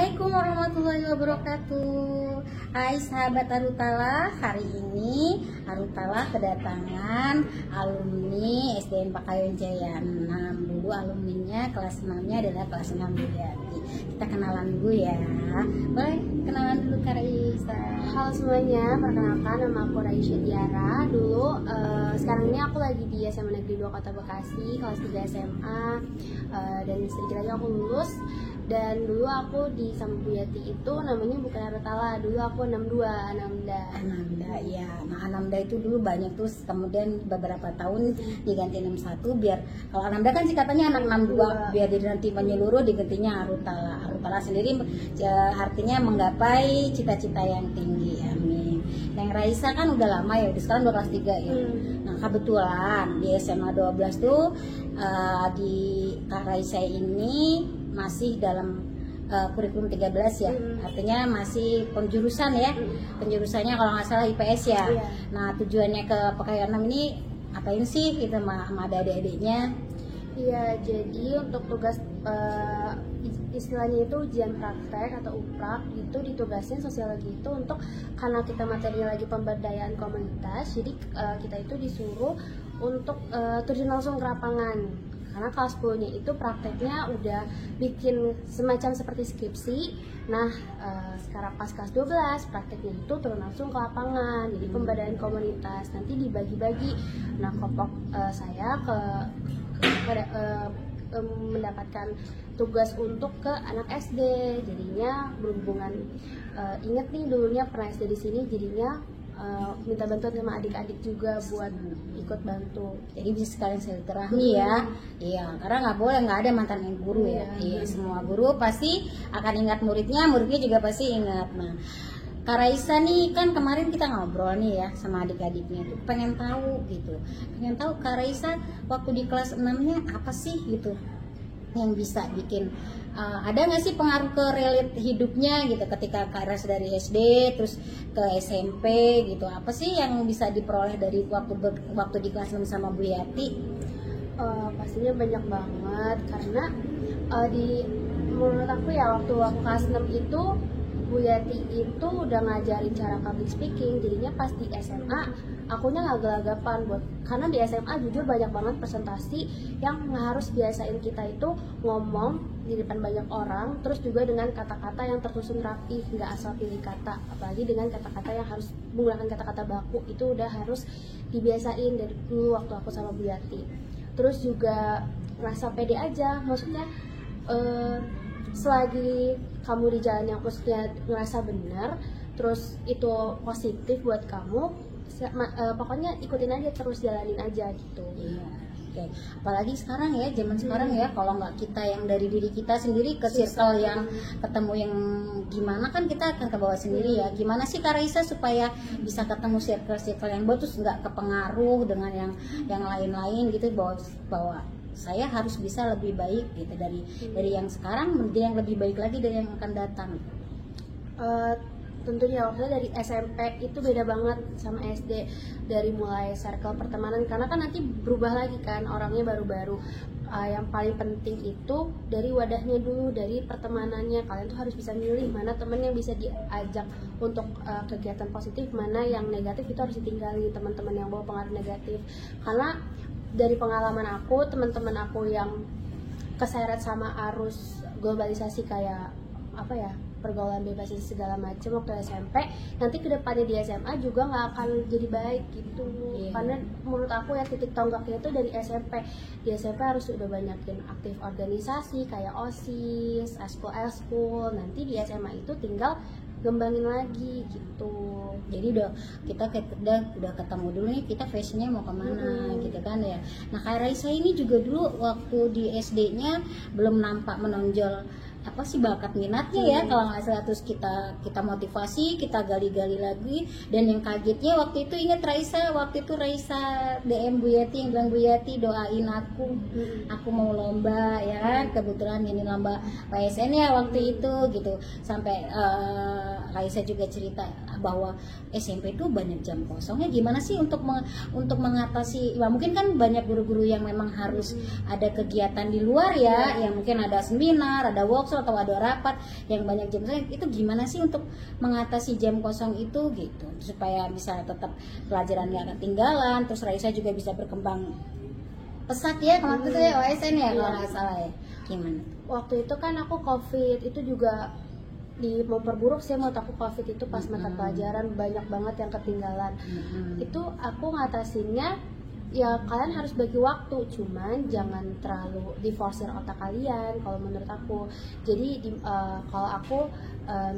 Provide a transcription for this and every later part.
Assalamualaikum warahmatullahi wabarakatuh. Hai sahabat Arutala, hari ini Arutala kedatangan alumni SDN Pakayon Jaya 6. Dulu alumninya kelas 6-nya adalah kelas 6 Budiati. Kita kenalan dulu ya. Boleh kenalan dulu Kak Raisa. Halo semuanya, perkenalkan nama aku Raisa Tiara. Dulu sekarang ini aku lagi di SMA Negeri 2 Kota Bekasi, kelas 3 SMA, dan sedikit lagi aku lulus. Dan dulu aku di sama Budiati itu namanya bukan Arutala, dulu aku 62 Ananda ya. Nah Ananda itu dulu banyak tuh, kemudian beberapa tahun diganti 61 biar kalau Ananda kan sih katanya anak 62 biar jadi nanti menyeluruh digantinya Arutala. Arutala sendiri artinya menggapai cita-cita yang tinggi, amin. Yang Raisa kan udah lama ya, sekarang udah kelas 3 ya. Nah kebetulan di SMA 12 tuh di Kak Raisa ini masih dalam kurikulum 13 ya, artinya masih penjurusan ya, penjurusannya kalau nggak salah IPS ya. Nah tujuannya ke Pakayon 6 ini apain sih gitu sama adik-adiknya? Iya, jadi untuk tugas istilahnya itu ujian praktek atau UPRAK itu ditugasin sosiologi itu untuk, karena kita materinya lagi pemberdayaan komunitas, jadi kita itu disuruh untuk terjun langsung ke lapangan. Karena kelas 10-nya itu prakteknya udah bikin semacam seperti skripsi. Nah, sekarang pas kelas 12 prakteknya itu turun langsung ke lapangan. Jadi pemberdayaan komunitas nanti dibagi-bagi. Nah, kelompok saya mendapatkan tugas untuk ke anak SD. Jadinya berhubungan, inget nih dulunya pernah SD di sini, jadinya minta bantuan sama adik-adik juga buat ikut bantu. Jadi bisa sekalian silaturahmi ya. Iya, karena nggak ada mantan guru ya. Iya, semua guru pasti akan ingat muridnya, muridnya juga pasti ingat. Nah, Kak Raisa nih kan kemarin kita ngobrol nih ya sama adik-adiknya tuh, pengen tahu Kak Raisa waktu di kelas 6-nya apa sih gitu yang bisa bikin ada nggak sih pengaruh ke relate hidupnya gitu ketika Kak Raisa dari SD terus ke SMP gitu, apa sih yang bisa diperoleh dari waktu di kelas 6 sama Bu Yati? Pastinya banyak banget, karena menurut aku ya waktu aku kelas 6 itu Bu Yati itu udah ngajarin cara public speaking. Jadinya pas di SMA akunya nggak gelagapan karena di SMA jujur banyak banget presentasi yang harus biasain kita itu ngomong di depan banyak orang, terus juga dengan kata-kata yang tersusun rapi, nggak asal pilih kata, apalagi dengan kata-kata yang harus menggunakan kata-kata baku, itu udah harus dibiasain dari dulu waktu aku sama Bu Yati. Terus juga rasa pede aja, maksudnya selagi kamu di jalan yang maksudnya ngerasa benar, terus itu positif buat kamu, pokoknya ikutin aja, terus jalanin aja gitu. Iya. Oke. Apalagi sekarang ya, zaman sekarang ya, kalau nggak kita yang dari diri kita sendiri ke circle yang ketemu yang gimana, kan kita akan ke bawah sendiri ya. Gimana sih Kak Raisa supaya bisa ketemu circle yang bagus, nggak kepengaruh dengan yang lain-lain gitu, bahwa saya harus bisa lebih baik gitu dari yang sekarang menjadi yang lebih baik lagi dari yang akan datang. Tentunya waktu dari SMP itu beda banget sama SD, dari mulai circle pertemanan, karena kan nanti berubah lagi kan orangnya baru-baru. Yang paling penting itu dari wadahnya dulu, dari pertemanannya. Kalian tuh harus bisa milih mana temen yang bisa diajak untuk kegiatan positif, mana yang negatif itu harus ditinggali, teman-teman yang bawa pengaruh negatif. Karena dari pengalaman aku, teman-teman aku yang keseret sama arus globalisasi kayak pergaulan bebas segala macam waktu SMP, nanti kedepannya di SMA juga nggak akan jadi baik gitu. Karena menurut aku ya titik tonggaknya itu dari SMP. Di SMP harus udah banyakin aktif organisasi kayak OSIS, eskul. Nanti di SMA itu tinggal gembangin lagi gitu. Jadi kita udah ketemu dulu nih, kita fashionnya mau kemana gitu kan ya. Nah Kak Raisa ini juga dulu waktu di SD-nya belum nampak menonjol apa sih bakat minatnya ya kalau nggak salah, terus kita motivasi, kita gali-gali lagi. Dan yang kagetnya waktu itu, ingat Raisa waktu itu Raisa DM Bu Yati yang bilang, Bu Yati doain aku mau lomba ya, kebetulan ini lomba PSN ya waktu itu gitu, sampai Raisa juga cerita bahwa SMP itu banyak jam kosongnya, gimana sih untuk mengatasi? Ya, mungkin kan banyak guru-guru yang memang harus ada kegiatan di luar ya, yang mungkin ada seminar, ada workshop atau ada rapat yang banyak jam kosong. Itu gimana sih untuk mengatasi jam kosong itu gitu, supaya bisa tetap pelajaran nggak ketinggalan, terus Raisa juga bisa berkembang pesat ya kalau itu ya OSN ya kalau nggak salah ya. Gimana? Waktu itu kan aku COVID, itu juga memperburuk sih menurut aku. COVID itu pas mata pelajaran banyak banget yang ketinggalan. Itu aku ngatasinnya ya kalian harus bagi waktu, cuman jangan terlalu diforsir otak kalian kalau menurut aku. Jadi kalau aku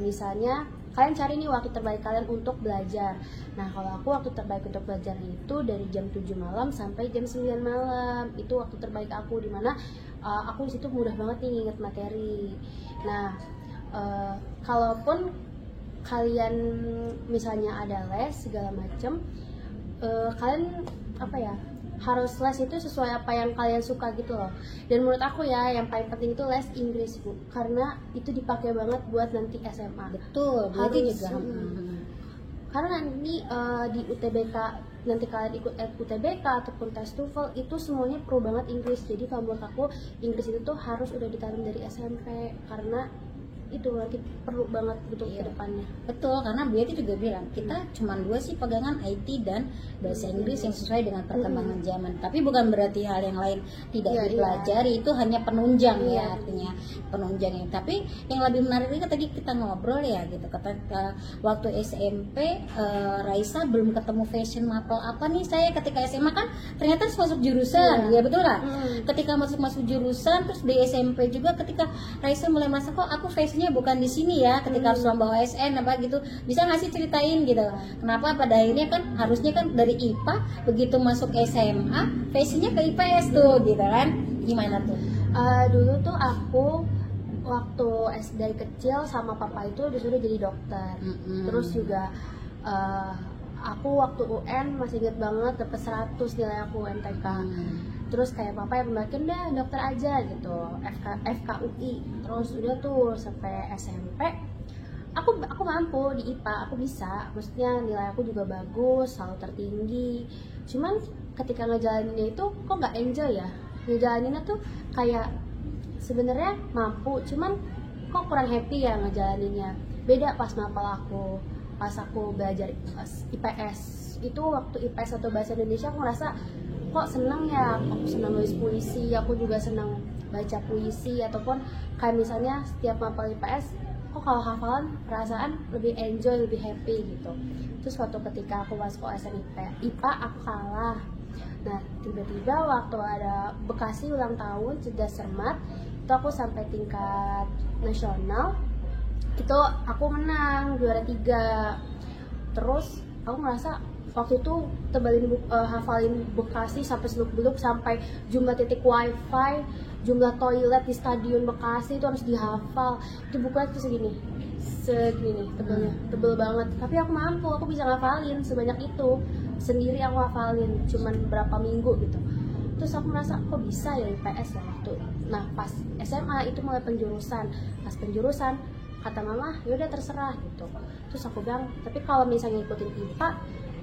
misalnya kalian cari nih waktu terbaik kalian untuk belajar. Nah kalau aku waktu terbaik untuk belajar itu dari jam 7 malam sampai jam 9 malam. Itu waktu terbaik aku, dimana aku di situ mudah banget nih inget materi. Nah kalaupun kalian misalnya ada les segala macem, kalian apa ya, harus les itu sesuai apa yang kalian suka gitu loh. Dan menurut aku ya yang paling penting itu les Inggris, Bu, karena itu dipakai banget buat nanti SMA. Betul, berarti juga karena nanti di UTBK, nanti kalian ikut UTBK ataupun tes TOEFL itu semuanya perlu banget Inggris. Jadi kalau menurut aku Inggris itu tuh harus udah ditanam dari SMP, karena itu nanti perlu banget untuk ke depannya. Betul, karena Bu Yati juga bilang kita cuma 2 sih pegangan, IT dan bahasa Inggris yang sesuai dengan perkembangan zaman. Tapi bukan berarti hal yang lain tidak dipelajari, itu hanya penunjang ya, artinya penunjangnya. Tapi yang lebih menarik ini tadi kita ngobrol ya gitu, ketika waktu SMP Raisa belum ketemu fashion mapel apa nih saya ketika SMA kan ternyata harus masuk jurusan, ya betul lah. Ketika masuk jurusan, terus di SMP juga ketika Raisa mulai merasa kok aku fashion bukan di sini ya, ketika harus lomba OSN apa gitu, bisa nggak sih ceritain gitu kenapa pada akhirnya kan harusnya kan dari IPA begitu masuk SMA fashionnya ke IPS tuh gitu kan, gimana tuh? Dulu tuh aku waktu dari kecil sama papa itu disuruh jadi dokter. Terus juga aku waktu UN masih inget banget dapet 100 nilai aku UNTK. Terus kayak papa yang bilang dah dokter aja gitu, FKUI. Terus udah tuh sampai SMP aku mampu di IPA, aku bisa, maksudnya nilai aku juga bagus, selalu tertinggi. Cuman ketika ngejalaninnya itu kok nggak enjoy ya, ngejalaninnya tuh kayak sebenarnya mampu, cuman kok kurang happy ya ngejalaninnya. Beda pas mapel aku, pas aku belajar IPS itu, waktu IPS atau bahasa Indonesia aku ngerasa kok senang ya, aku senang nulis puisi, aku juga senang baca puisi, ataupun kayak misalnya setiap mapel IPS kok kalau hafalan perasaan lebih enjoy, lebih happy gitu. Terus waktu ketika aku masuk OSN IPA aku kalah. Nah tiba-tiba waktu ada Bekasi ulang tahun cerdas cermat itu aku sampai tingkat nasional, itu aku menang juara 3. Terus aku ngerasa waktu itu hafalin Bekasi sampai seluk-beluk, sampai jumlah titik wifi, jumlah toilet di stadion Bekasi itu harus dihafal. Itu bukunya tuh segini tebelnya, tebel banget. Tapi aku mampu, aku bisa ngafalin sebanyak itu sendiri, aku ngafalin cuman berapa minggu gitu. Terus aku merasa kok bisa ya IPS ya waktu. Nah pas SMA itu mulai penjurusan, pas penjurusan kata mama yaudah terserah gitu. Terus aku bilang tapi kalau misalnya ikutin IPA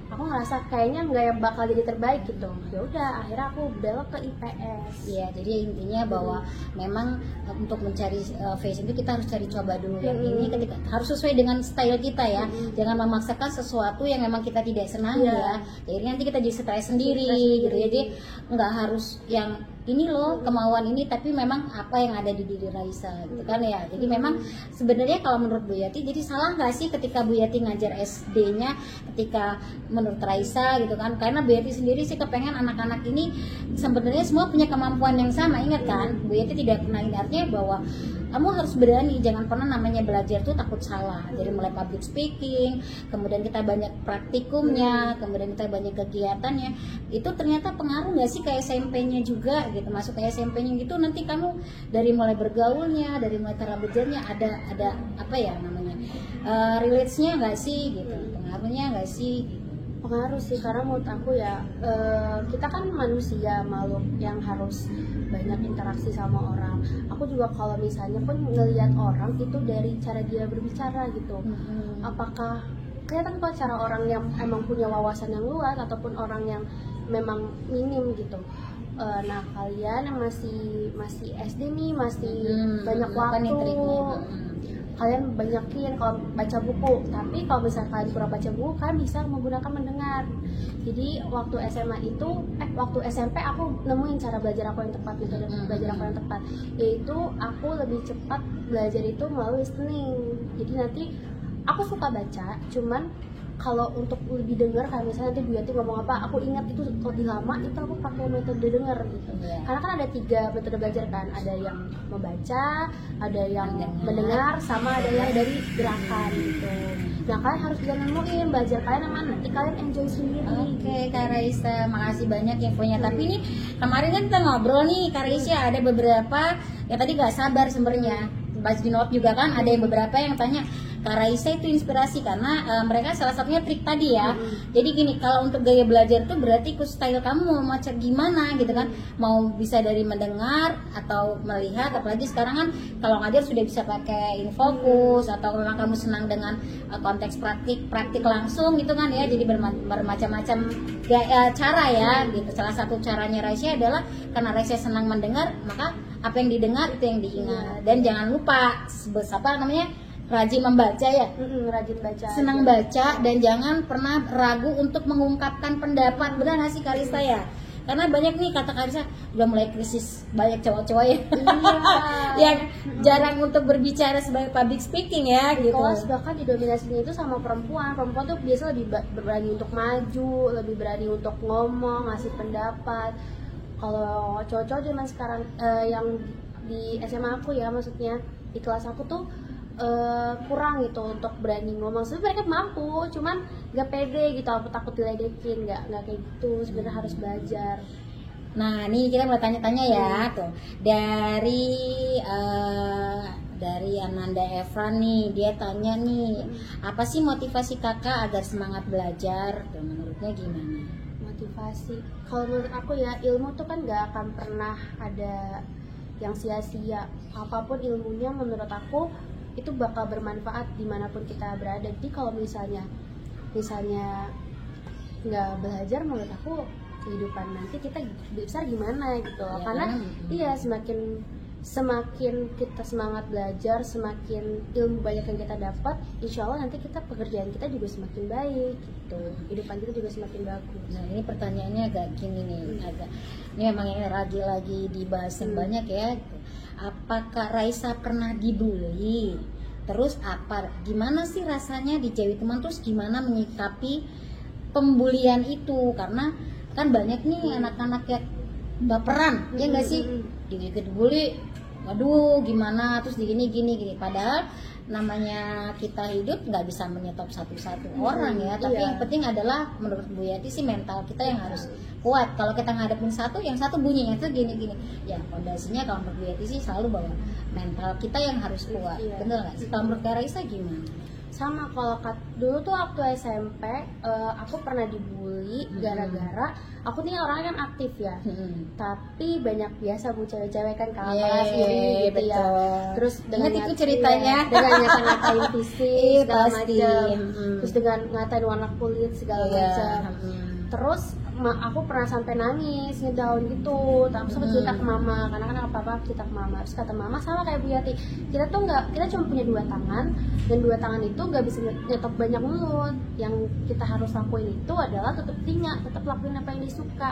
aku ngerasa kayaknya nggak yang bakal jadi terbaik gitu. Ya udah akhirnya aku belok ke IPS. Iya, jadi intinya bahwa memang untuk mencari fashion itu kita harus cari coba dulu yang ini, ketika harus sesuai dengan style kita ya. Jangan memaksakan sesuatu yang memang kita tidak senang ya. Jadi nanti kita jadi stres sendiri gitu. Jadi nggak harus yang ini loh kemauan ini, tapi memang apa yang ada di diri Raisa gitu kan ya. Jadi memang sebenarnya kalau menurut Bu Yati, jadi salah nggak sih ketika Bu Yati ngajar SD-nya ketika menurut Raisa gitu kan? Karena Bu Yati sendiri sih kepengen anak-anak ini sebenarnya semua punya kemampuan yang sama, ingat kan? Bu Yati tidak pernah, ini artinya bahwa kamu harus berani, jangan pernah namanya belajar tuh takut salah. Jadi mulai public speaking, kemudian kita banyak praktikumnya, kemudian kita banyak kegiatannya. Itu ternyata pengaruh nggak sih ke SMP-nya juga gitu. Masuk ke SMP-nya gitu nanti kamu dari mulai bergaulnya, dari mulai cara belajarnya ada apa ya namanya, relate-nya nggak sih gitu, pengaruhnya nggak sih? Pengaruh sih, karena menurut aku ya kita kan manusia, makhluk yang harus banyak interaksi sama orang. Aku juga kalau misalnya pun ngelihat orang itu dari cara dia berbicara gitu, apakah kelihatan kok cara orang yang emang punya wawasan yang luas ataupun orang yang memang minim gitu. Nah kalian yang masih SD nih, masih banyak apa nih waktu, triknya? kalian banyakin kalau baca buku. Tapi kalau misalnya kalian kurang baca buku, kalian bisa menggunakan mendengar. Jadi waktu SMA itu, waktu SMP aku nemuin cara belajar aku yang tepat, metode belajar aku yang tepat, yaitu aku lebih cepat belajar itu melalui listening. Jadi nanti aku suka baca, cuman kalau untuk lebih dengar, kayak misalnya nanti Bu Yanti ngomong apa, aku ingat itu lebih lama, itu aku pakai metode dengar gitu. Karena kan ada 3 metode belajar kan, ada yang membaca, ada yang mendengar, sama ada yang dari gerakan gitu. Nah kalian harus bisa nemuin belajar kalian yang mana, nanti kalian enjoy sendiri. Oke, Kak Raisa, makasih banyak infonya. Tapi nih kemarin kan kita ngobrol nih, Kak Raisa, ada beberapa yang tadi gak sabar sebenarnya. Baca di note juga kan, ada yang beberapa yang tanya, Kak Raisa itu inspirasi karena mereka salah satunya trik tadi ya. Jadi gini, kalau untuk gaya belajar itu berarti ikut style kamu mau macam gimana gitu kan. Mau bisa dari mendengar atau melihat, apalagi sekarang kan kalau ngajar sudah bisa pakai infocus, atau memang kamu senang dengan konteks praktik langsung gitu kan ya. Jadi bermacam-macam cara ya gitu. Salah satu caranya Raisa adalah karena Raisa senang mendengar, maka apa yang didengar itu yang diingat. Dan jangan lupa apa namanya, rajin membaca ya, rajin baca, senang baca, dan jangan pernah ragu untuk mengungkapkan pendapat. Benar nggak sih Kak Raisa ya? Karena banyak nih kata Kak Raisa udah mulai krisis, banyak cowok-cowok ya yang jarang untuk berbicara sebagai public speaking ya gitu. Kelas bahkan didominasinya itu sama perempuan tuh biasa lebih berani untuk maju, lebih berani untuk ngomong, ngasih pendapat. Kalau cowok-cowok zaman sekarang yang di SMA aku ya, maksudnya di kelas aku tuh kurang gitu untuk berani ngomong. Sebenarnya mereka mampu, cuman nggak pede gitu, aku takut diledekin, nggak kayak gitu. Sebenarnya harus belajar. Nah nih kita mau tanya-tanya ya tuh dari Ananda Evran nih, dia tanya nih, apa sih motivasi kakak agar semangat belajar? Tuh, menurutnya gimana? Motivasi, kalau menurut aku ya, ilmu tuh kan nggak akan pernah ada yang sia-sia. Apapun ilmunya menurut aku itu bakal bermanfaat dimanapun kita berada. Jadi kalau misalnya nggak belajar, menurut aku kehidupan nanti kita besar gimana gitu loh. Karena semakin kita semangat belajar, semakin ilmu banyak yang kita dapat, insya Allah nanti pekerjaan kita juga semakin baik gitu, kehidupan kita juga semakin bagus. Nah ini pertanyaannya agak gini nih, ini memang yang lagi dibahas yang banyak ya. Apakah Raisa pernah dibully? Terus gimana sih rasanya dijauhi teman? Terus gimana menyikapi pembulian itu? Karena kan banyak nih anak-anak yang baperan, ya nggak sih? Dibully, waduh gimana? Terus gini. Padahal namanya kita hidup nggak bisa menyetop satu-satu orang ya. Tapi yang penting adalah menurut Bu Yati sih mental kita yang harus kuat. Kalau kita ngadepin satu, yang satu bunyi, yang satu gini. Ya fondasinya kalau menurut Bu Yati sih selalu bahwa mental kita yang harus kuat. Bener nggak sih? Kalau menurut Kak Raisa gimana? Sama, kalau dulu tuh waktu SMP aku pernah dibully gara-gara aku nih orangnya kan aktif ya, tapi banyak biasa Bu cewek-cewek kan kelas ini gitu ya, terus dengan itu ceritanya dengan ngatain fisik segala macam, terus dengan ngatain warna kulit segala macam. Terus aku pernah sampai nangis, ngedown gitu. Terus aku cerita ke mama, karena kan apa-apa cerita ke mama. Terus kata mama sama kayak Bu Yati, kita cuma punya 2 tangan, dan 2 tangan itu nggak bisa nyetop banyak mulut. Yang kita harus lakuin itu adalah tutup telinga, tetap lakuin apa yang disuka.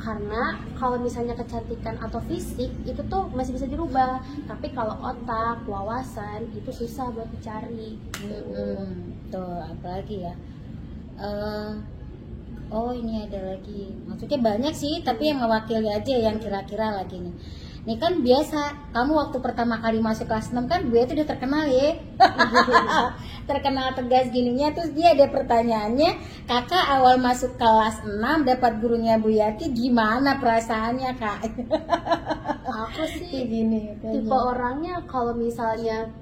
Karena kalau misalnya kecantikan atau fisik itu tuh masih bisa dirubah, tapi kalau otak, wawasan itu susah buat dicari. Tuh apalagi ya. Oh ini ada lagi, maksudnya banyak sih, tapi yang mewakili aja yang kira-kira lagi nih. Ini kan biasa, kamu waktu pertama kali masuk kelas 6 kan gue itu udah terkenal ya. Terkenal tegas gininya. Terus dia ada pertanyaannya, kakak awal masuk kelas 6 dapat gurunya Bu Yati, gimana perasaannya kak? Aku sih gini, tipe orangnya kalau misalnya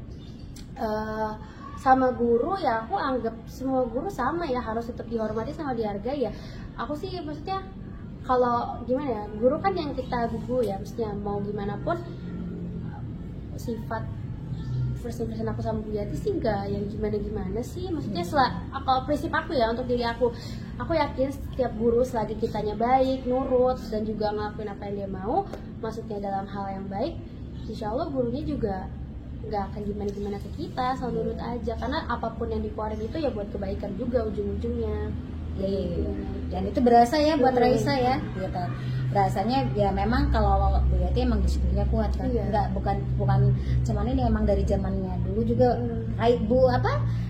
sama guru ya aku anggap semua guru sama ya, harus tetap dihormati sama dihargai ya. Aku sih maksudnya kalau gimana ya, guru kan yang kita gugu ya, maksudnya mau gimana pun sifat first impression aku sama Bu Yati sih nggak yang gimana sih, maksudnya kalau prinsip aku ya untuk diri aku yakin setiap guru selagi kitanya baik, nurut dan juga ngelakuin apa yang dia mau, maksudnya dalam hal yang baik, insya Allah gurunya juga nggak akan gimana ke kita, selalu nurut aja, karena apapun yang dikeluarin itu ya buat kebaikan juga ujung-ujungnya. Iya. Dan itu berasa ya buat Raisa ya, gitu. Rasanya ya memang kalau Bu Yati emang disiplinnya kuat kan, enggak bukan cuman ini, emang dari zamannya dulu juga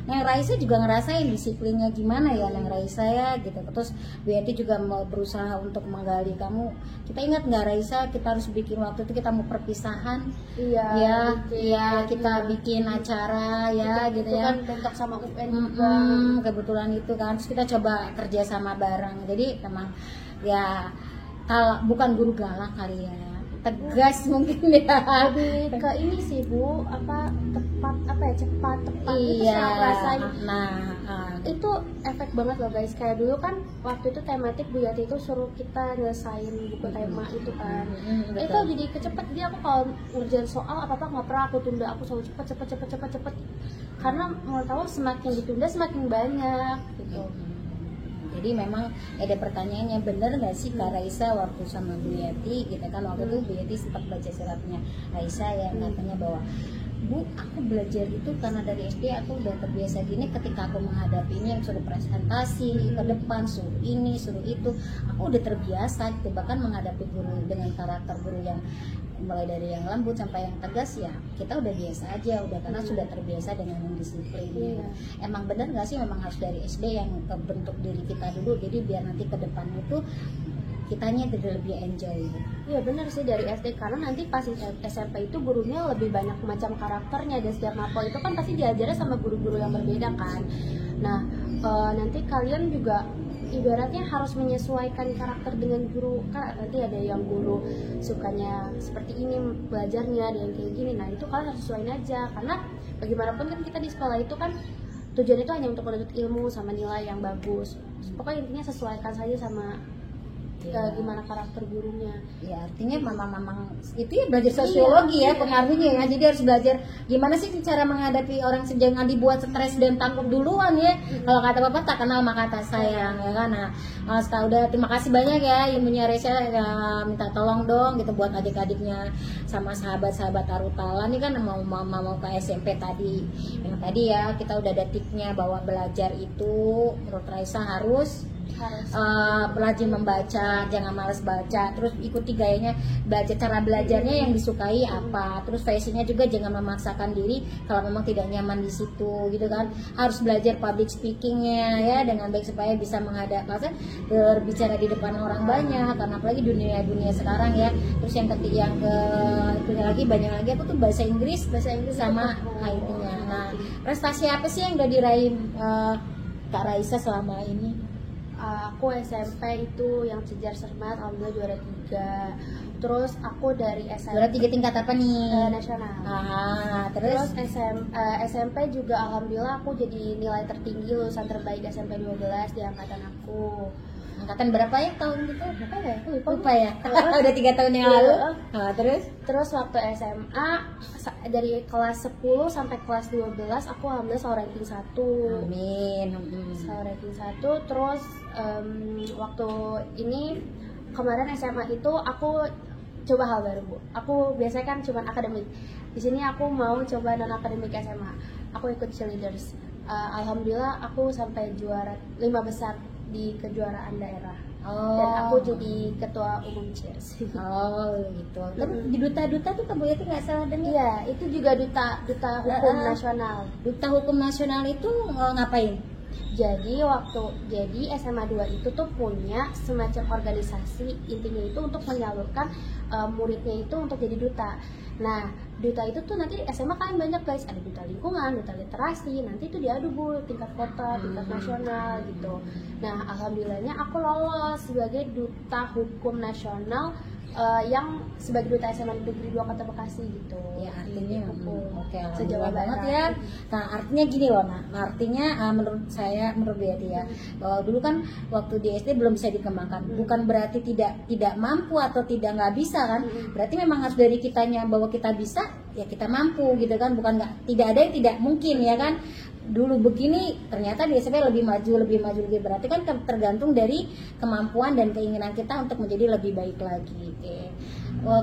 Neng Raisa juga ngerasain disiplinnya gimana ya Neng Raisa ya gitu. Terus Bu Yati juga mau berusaha untuk menggali kamu. Kita ingat nggak Raisa, kita harus bikin waktu itu kita mau perpisahan, kita bikin acara ya gitu ya. Kan bentuk sama UN juga. Kebetulan itu kan, terus kita coba kerja sama bareng. Jadi memang ya kalau bukan guru galak kali ya, tegas mungkin ya. Lebih ke ini sih Bu, cepat Iya. Itu rasanya. Nah, itu efek banget loh guys. Kayak dulu kan waktu itu tematik Bu Yati itu suruh kita nyelesain buku tema itu kan. Itu jadi kecepet. Jadi aku kalau ngerjain soal apa nggak pernah aku tunda, aku selalu cepet. Karena menurut aku semakin ditunda semakin banyak gitu. Jadi memang ada pertanyaannya, bener nggak sih Kak Raisa waktu sama Bu Yati gitu kan, waktu itu Bu Yati sempat baca suratnya Raisa ya, katanya bahwa Bu, aku belajar itu karena dari SD aku udah terbiasa gini, ketika aku menghadapinya suruh presentasi ke depan, suruh ini, suruh itu, aku udah terbiasa gitu. Bahkan menghadapi guru dengan karakter guru yang mulai dari yang lembut sampai yang tegas ya kita udah biasa aja, udah karena sudah terbiasa dengan yang disiplin. Emang bener nggak sih memang harus dari SD yang bentuk diri kita dulu, jadi biar nanti ke depan itu kitanya jadi lebih enjoy gitu. Iya benar sih dari SD, karena nanti pas SMP itu gurunya lebih banyak macam karakternya, dan setiap mapel itu kan pasti diajarnya sama guru-guru yang berbeda kan. Nah nanti kalian juga ibaratnya harus menyesuaikan karakter dengan guru, kan nanti ada yang guru sukanya seperti ini belajarnya, ada yang kayak gini. Nah itu kalian harus sesuaiin aja, karena bagaimanapun kan kita di sekolah itu kan tujuan itu hanya untuk menuntut ilmu sama nilai yang bagus. Pokoknya intinya sesuaikan saja sama gimana karakter gurunya. Ya artinya memang itu ya belajar sosiologi ya pengaruhnya ya. Jadi harus belajar gimana sih cara menghadapi orang, jangan dibuat stres dan takut duluan ya. Kalau kata bapak tak kenal maka tak sayang ya kan. Nah udah terima kasih banyak ya ilmunya Raisa ya, minta tolong dong gitu buat adik-adiknya sama sahabat-sahabat Arutala nih kan mau ke SMP tadi. Yang tadi ya kita udah ada tipsnya bahwa belajar itu menurut Raisa harus rajin membaca, jangan malas baca, terus ikuti gayanya belajar, cara belajarnya yang disukai apa, terus face-nya juga jangan memaksakan diri kalau memang tidak nyaman di situ gitu kan. Harus belajar public speakingnya ya dengan baik supaya bisa berbicara di depan orang banyak, karena apalagi dunia sekarang ya. Terus yang ketiga banyak lagi aku tuh bahasa Inggris sama IT-nya. Nah prestasi apa sih yang udah diraih Kak Raisa selama ini? Aku SMP itu yang sejar sermat, alhamdulillah juara 3. Terus aku dari SMP juara 3 tingkat apa nih? Nasional. Terus SMP juga alhamdulillah aku jadi nilai tertinggi lulusan terbaik SMP 12 di angkatan aku. Angkatan berapa ya tahun gitu? Lupa ya. Udah 3 tahun yang lalu. Terus waktu SMA dari kelas 10 sampai kelas 12 aku alhamdulillah selalu ranking 1. Amin. Selalu ranking 1. Terus waktu ini kemarin SMA itu aku coba hal baru Bu. Aku biasanya kan cuma akademik. Di sini aku mau coba non akademik SMA. Aku ikut cheerleaders. Alhamdulillah aku sampai juara 5 besar di kejuaraan daerah. Dan aku jadi ketua umum cheers. Gitu. Tapi di duta tuh Bu Yati nggak salah dengar? Iya, itu juga duta hukum nasional. Duta hukum nasional itu ngapain? Jadi SMA 2 itu tuh punya semacam organisasi, intinya itu untuk menyalurkan muridnya itu untuk jadi duta. Nah, duta itu tuh nanti SMA kan banyak guys, ada duta lingkungan, duta literasi, nanti itu diadu Bu tingkat kota, tingkat nasional gitu. Nah, alhamdulillahnya aku lolos sebagai duta hukum nasional yang sebagai duta SMA Negeri 2 Kota Bekasi gitu. Ya artinya oke, Sejawa banget Barat ya. Nah artinya gini loh, nah artinya menurut Betty ya, bahwa dulu kan waktu di SD belum bisa dikembangkan, bukan berarti tidak mampu atau nggak bisa kan, berarti memang harus dari kitanya bahwa kita bisa, ya kita mampu gitu kan, bukan tidak ada yang tidak mungkin ya kan. Dulu begini ternyata di SMP lebih maju, berarti kan tergantung dari kemampuan dan keinginan kita untuk menjadi lebih baik lagi. Oke.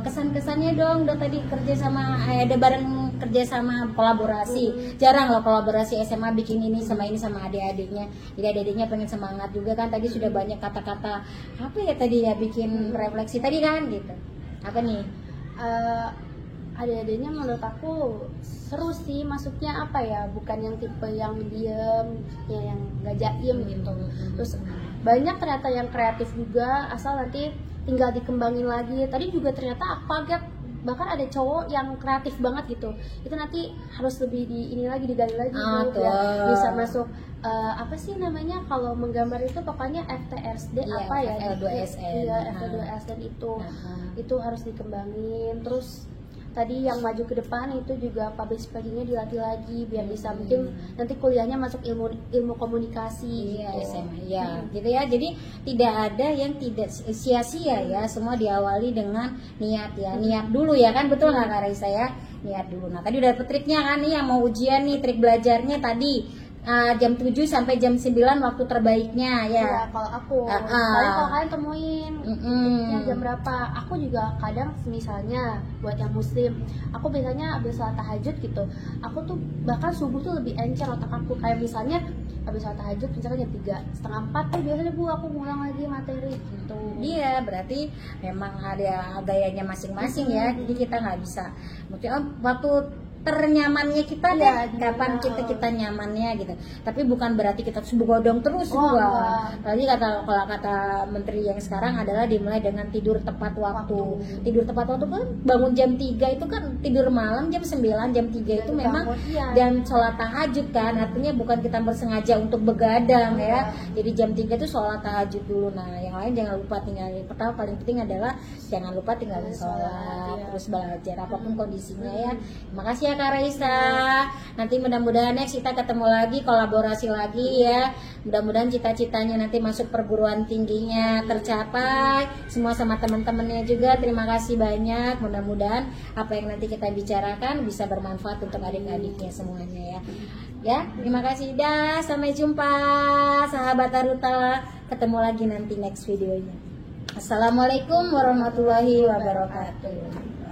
Kesan-kesannya dong, udah tadi kerja sama ada bareng kerja sama kolaborasi. Jarang loh kolaborasi SMA bikin ini sama adik-adiknya. Jadi adik-adiknya pengen semangat juga kan, tadi sudah banyak kata-kata apa ya tadi ya, bikin refleksi tadi kan gitu. Apa nih? Adik-adiknya menurut aku seru sih, maksudnya apa ya, bukan yang tipe yang diem ya, yang gak jaim gitu. Terus banyak ternyata yang kreatif juga, asal nanti tinggal dikembangin lagi. Tadi juga ternyata aku kaget, bahkan ada cowok yang kreatif banget gitu, itu nanti harus lebih digali lagi tuh biar bisa masuk apa sih namanya kalau menggambar itu, pokoknya FTSD iya, apa ya, FL2SN. Iya, FL2SN itu harus dikembangin. Terus tadi yang maju ke depan itu juga public speakingnya dilatih lagi biar bisa, mungkin nanti kuliahnya masuk ilmu komunikasi. Iya, gitu. SMA ya gitu ya. Jadi tidak ada yang tidak sia-sia ya, semua diawali dengan niat ya, niat dulu ya kan, betul nggak Kak Raisa ya, niat dulu. Nah tadi udah dapet triknya kan nih, yang mau ujian nih trik belajarnya tadi jam 7 sampai jam 9 waktu terbaiknya ya. Iya, kalau aku. Kalian kalau kalian temuin jam berapa? Aku juga kadang misalnya buat yang muslim, aku biasanya habis sholat tahajud gitu. Aku tuh bahkan subuh tuh lebih encer otak aku. Kayak misalnya habis sholat tahajud misalnya jam 3, setengah 4 tuh biasanya aku ngulang lagi materi gitu. Iya, berarti memang ada gayanya masing-masing ya. Jadi kita nggak bisa mungkin waktu ternyamannya kita deh, kapan kita nyamannya gitu. Tapi bukan berarti kita begadang terus enggak. Apalagi kalau kata menteri yang sekarang adalah dimulai dengan tidur tepat waktu. Tidur tepat waktu kan bangun jam 3 itu kan tidur malam jam 9, jam 3 itu memang dan sholat tahajud kan. Artinya bukan kita bersengaja untuk begadang ya. Jadi jam 3 itu sholat tahajud dulu. Nah, yang lain jangan lupa tinggalin. Pertama paling penting adalah jangan lupa tinggalin sholat, terus belajar apapun kondisinya ya. Terima kasih ya Kak Raisa. Nanti mudah-mudahan next kita ketemu lagi, kolaborasi lagi ya. Mudah-mudahan cita-citanya nanti masuk perguruan tingginya tercapai. Semua sama teman-temannya juga. Terima kasih banyak. Mudah-mudahan apa yang nanti kita bicarakan bisa bermanfaat untuk adik-adiknya semuanya ya. Ya, terima kasih dah. Sampai jumpa sahabat Arutala. Ketemu lagi nanti next videonya. Assalamualaikum warahmatullahi wabarakatuh.